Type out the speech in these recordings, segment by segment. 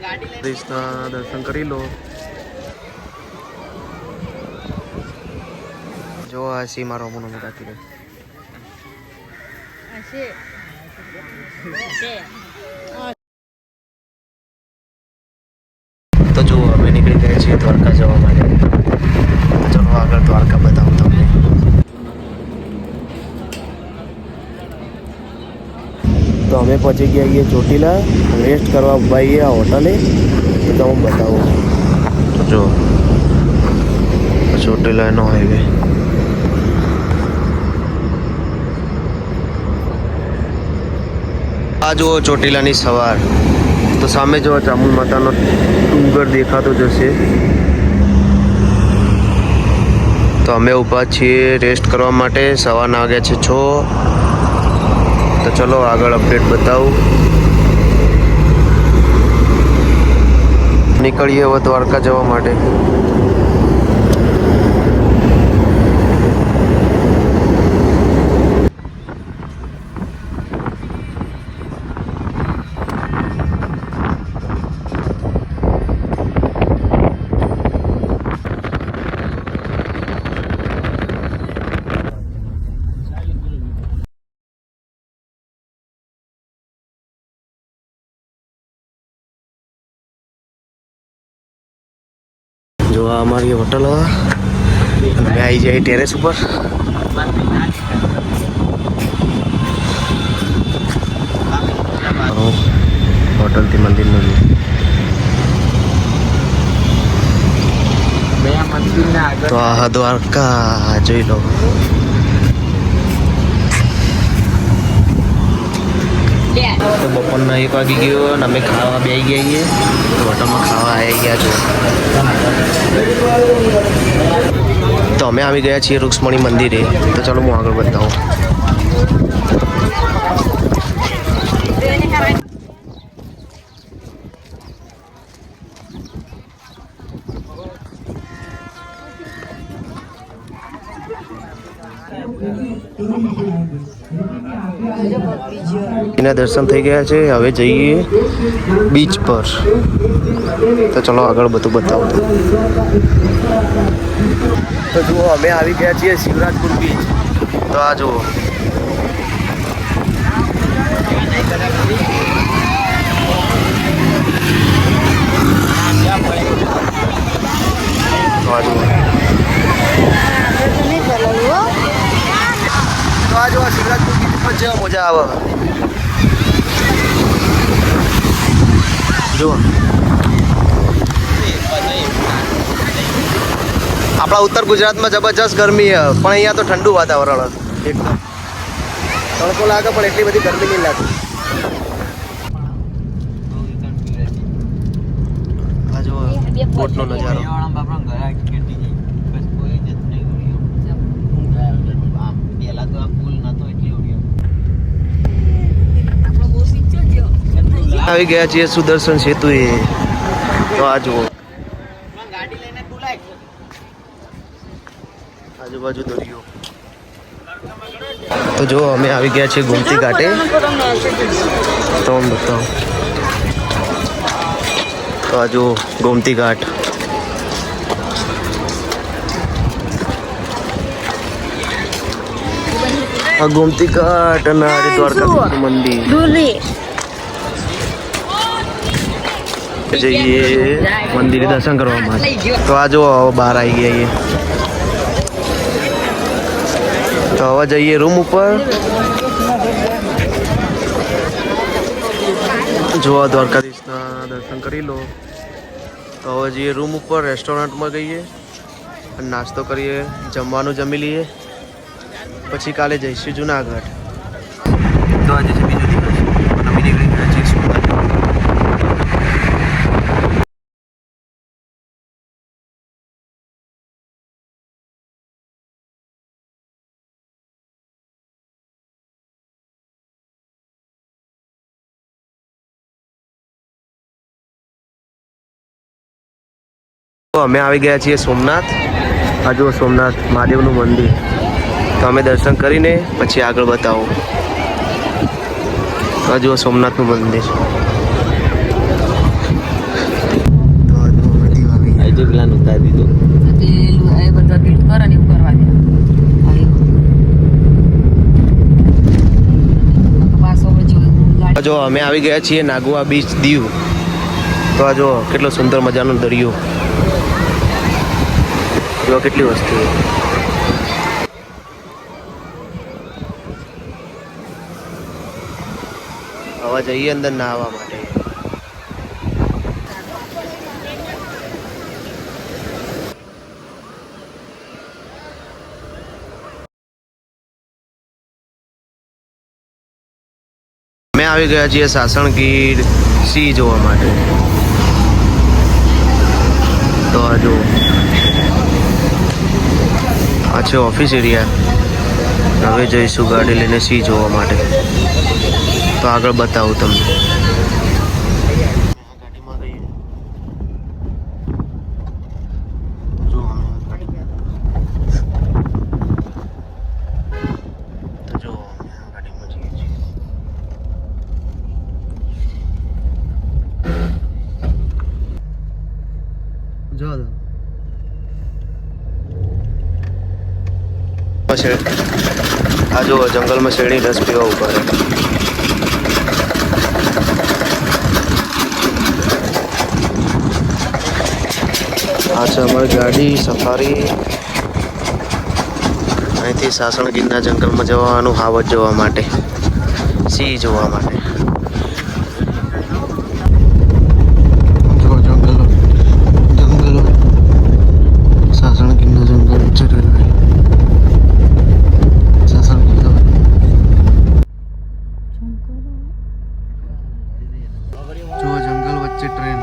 દર્શન કરી લો. જો આ સી મારો મનો રાખી દે. તો જો અમે નીકળી ગયા છીએ દ્વારકા જવા માટે. ચલો આગળ દ્વારકા બતાવું તમને. તો અમે પહોંચી ગયા છીએ ચોટીલા. રેસ્ટ કરવા ભાઈ આ હોટલે. તો હું બતાવું. જો ચોટીલાનો હાઈવે. આ જુઓ ચોટીલાની સવાર. તો સામે જો ચામુંડ માતાનો ડુંગર દેખાતો જશે. તો અમે ઊભા છીએ રેસ્ટ કરવા માટે. સવારના વાગ્યા છે 6. તો ચલો આગળ અપડેટ બતાવું. નીકળીએ હવે દ્વારકા જવા માટે. જો આ અમારી હોટલ અમે આવી જાય ટેરેસ ઉપર. હોટલથી મંદિરનો તો આ દ્વારકા જોઈ લો. તો બપોરના 1 વાગી ગયો અને અમે ખાવા બેસી ગયા છીએ. તો હોટલમાં ખાવા આવી ગયા છો. તો અમે આવી ગયા છીએ રૂક્ષ્મણી મંદિરે. તો ચાલો હું આગળ બતાવું. એના દર્શન થઈ ગયા છે. હવે જઈએ બીચ પર. તો ચલો આગળ બધું બતાવું. તો જુઓ અમે આવી ગયા છીએ શિવરાજપુર બીચ. તો આ જુઓ. શિવરાજપુર બીચ પર જેવા મજા આવે. જુઓ આપણા ઉત્તર ગુજરાતમાં જબરજસ્ત ગરમી છે, પણ અહીંયા તો ઠંડુ વાતાવરણ એકદમ. તડકો લાગે પણ એટલી બધી ગરમી નહીં લાગતી. આ જો બોટનો નજારો. આવી ગયા છીએ સુદર્શન સેતુ એ. તો આ જુઓ આજુબાજુ દરિયો. તો જો અમે આવી ગયા છીએ ગોમતી ઘાટે. તો હું બતાવું. તો આ જુઓ ગોમતી ઘાટ. આ ગોમતી ઘાટ અને દ્વારકા મંદિર. જઈએ મંદિરે દર્શન કરવા માટે. તો આ જો બહાર આવી ગયા. તો હવે જઈએ રૂમ ઉપર. જો દ્વારકાધીશના દર્શન કરી લો. તો હવે જઈએ રૂમ ઉપર. રેસ્ટોરન્ટમાં જઈએ અને નાસ્તો કરીએ, જમવાનું જમી લઈએ. પછી કાલે જઈશું જુનાગઢ. તો આજે છે બીજો દિવસ. અમે નીકળી ગયા છીએ સોમવારે. અમે આવી ગયા છીએ સોમનાથ. આ જુઓ સોમનાથ મહાદેવનું મંદિર. તો અમે દર્શન કરીને પછી આગળ બતાવો. આ જુઓ સોમનાથનું મંદિર. જો પેલા ઉતારી દીધું. એ બધા બીટ કરે ને એવું કરવા દે. પાછો જો અમે આવી ગયા છીએ નાગવા બીચ દીવ. તો આ જો કેટલો સુંદર મજાનો દરિયો. જો કેટલી વસ્તુ. હવે જઈએ અંદર નાહવા માટે. અમે આવી ગયા છીએ સાસણગીર સી જોવા માટે. તો આ જો આ છે ઓફિસ એરિયા. હવે જઈશું ગાડી લઈને સી જોવા માટે. તો આગળ બતાવું તમને. આ જો જંગલમાં શેરડી રસ પીવા ઉભા રહે. આ છે અમારી ગાડી સફારી. અહીંથી સાસણગીરના જંગલમાં જવાનું હાવજ જોવા માટે, સિંહ જોવા માટે. જંગલો સાસણગીરના જંગલ ચરેલા. જો જંગલ વચ્ચે ટ્રેન.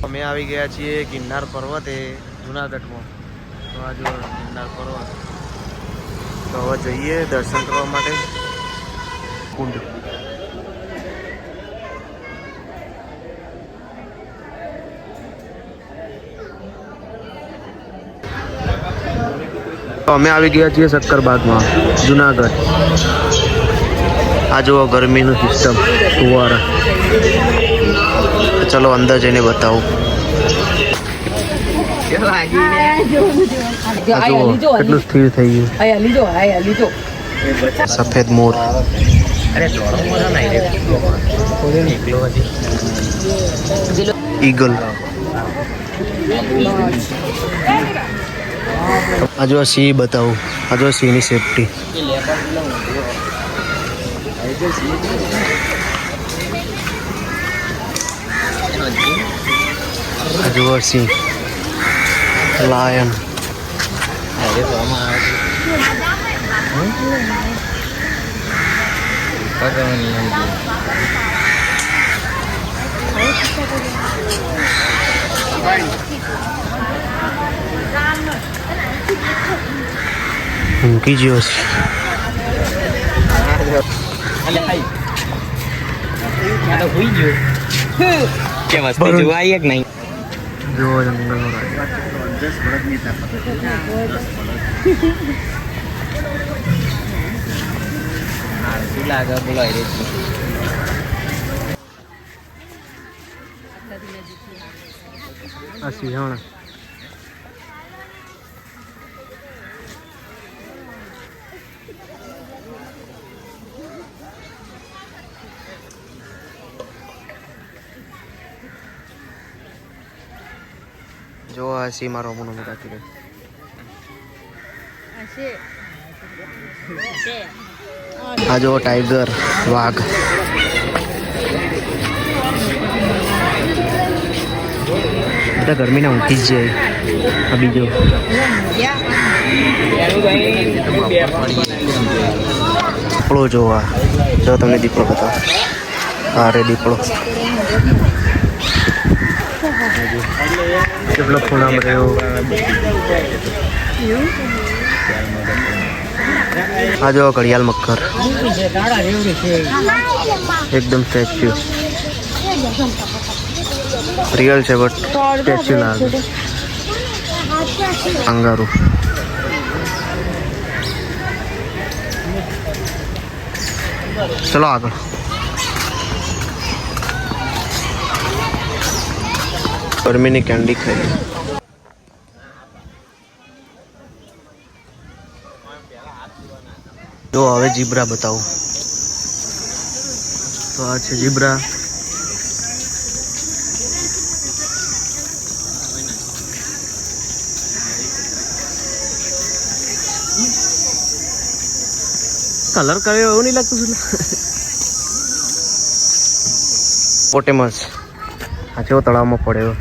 અમે આવી ગયા છીએ ગિરનાર પર્વતે જુનાગઢમાં. તો આ જો ગિરનાર પર્વત. તો હવે જઈએ દર્શન કરવા માટે. કુંડ તો અમે આવી ગયા છીએ શક્કરબાગમાં જુનાગઢ. આ જુઓ ગરમીનું સિસ્ટમ ફુવારા. ચલો અંદર જઈને બતાવું. કેટલું સ્થિર થઈ ગયું. સફેદ મોર. ઈગલ. આ જો સિંહ બતાવું. આ જો સિંહની સેફટી. આ જો સિંહ. લાયન. ઊંઘી ગયો છે. નહીં જો જંગલ બોલાય. આ સિંહણ. જો આ સિંહ મારો મનો રાખી દે. આ જો ટાઈગર, વાઘ. બધા ગરમીના ઊંઘી જ જાય. આ બીજો દીપડો જોવા. જો તમને દીપડો બતાવો. હા રે દીપડો. કેટલો ખૂણામાં રહ્યો. આ જો ઘડિયાળ મક્કર એકદમ સ્ટેચ્યુ રિયલ છે બટ સ્ટેચ્યુ લાગે કંગારૂ ચલો આગળ ગરમીની કેન્ડી ખાઈ જો હવે જીબ્રા બતાવું તો આ છે જીબ્રા કલર કર્યો એવું નહીં લાગતું પોટેમસ આ કેવો તળાવમાં પડ્યો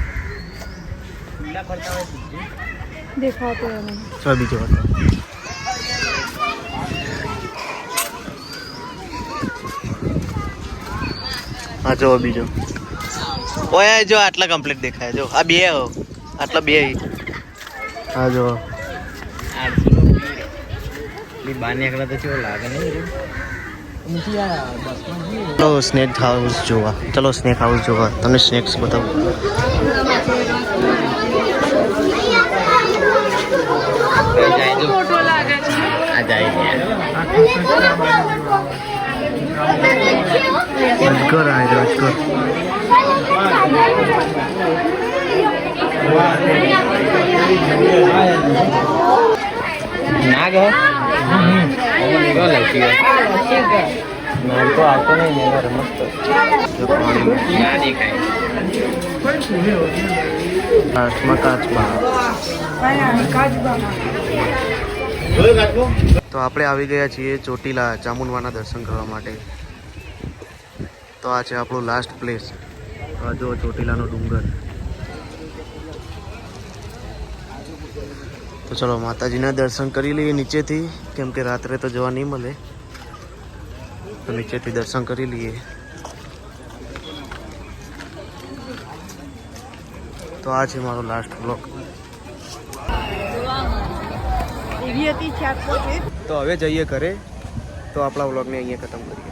દેખાતો ચાલ બીજો બતાવો હા જો બીજો ઓય જો આટલા કમ્પ્લીટ દેખાય જો આ બે આટલા બે હા જો ચલો સ્નેક હાઉસ જોવા ચલો સ્નેક હાઉસ જોવા તમને સ્નેક્સ બતાવું અજગર આવ્યો અજગર નાગ નાગ તો આવતો નહીં મસ્ત કાચમાં તો આપણે આવી ગયા છીએ ચોટીલા ચામુંડમાના દર્શન કરવા માટે તો આ છે આપણું લાસ્ટ પ્લેસ આ જો ચોટીલાનો ડુંગર તો ચલો માતાજીના દર્શન કરી લઈએ નીચેથી કેમ કે રાત્રે તો જવા નહીં મળે તો નીચેથી દર્શન કરી લઈએ તો આ છે મારો લાસ્ટ બ્લોગ તો હવે જઈએ ઘરે તો આપણા વ્લોગને અહીંયા ખતમ કરીએ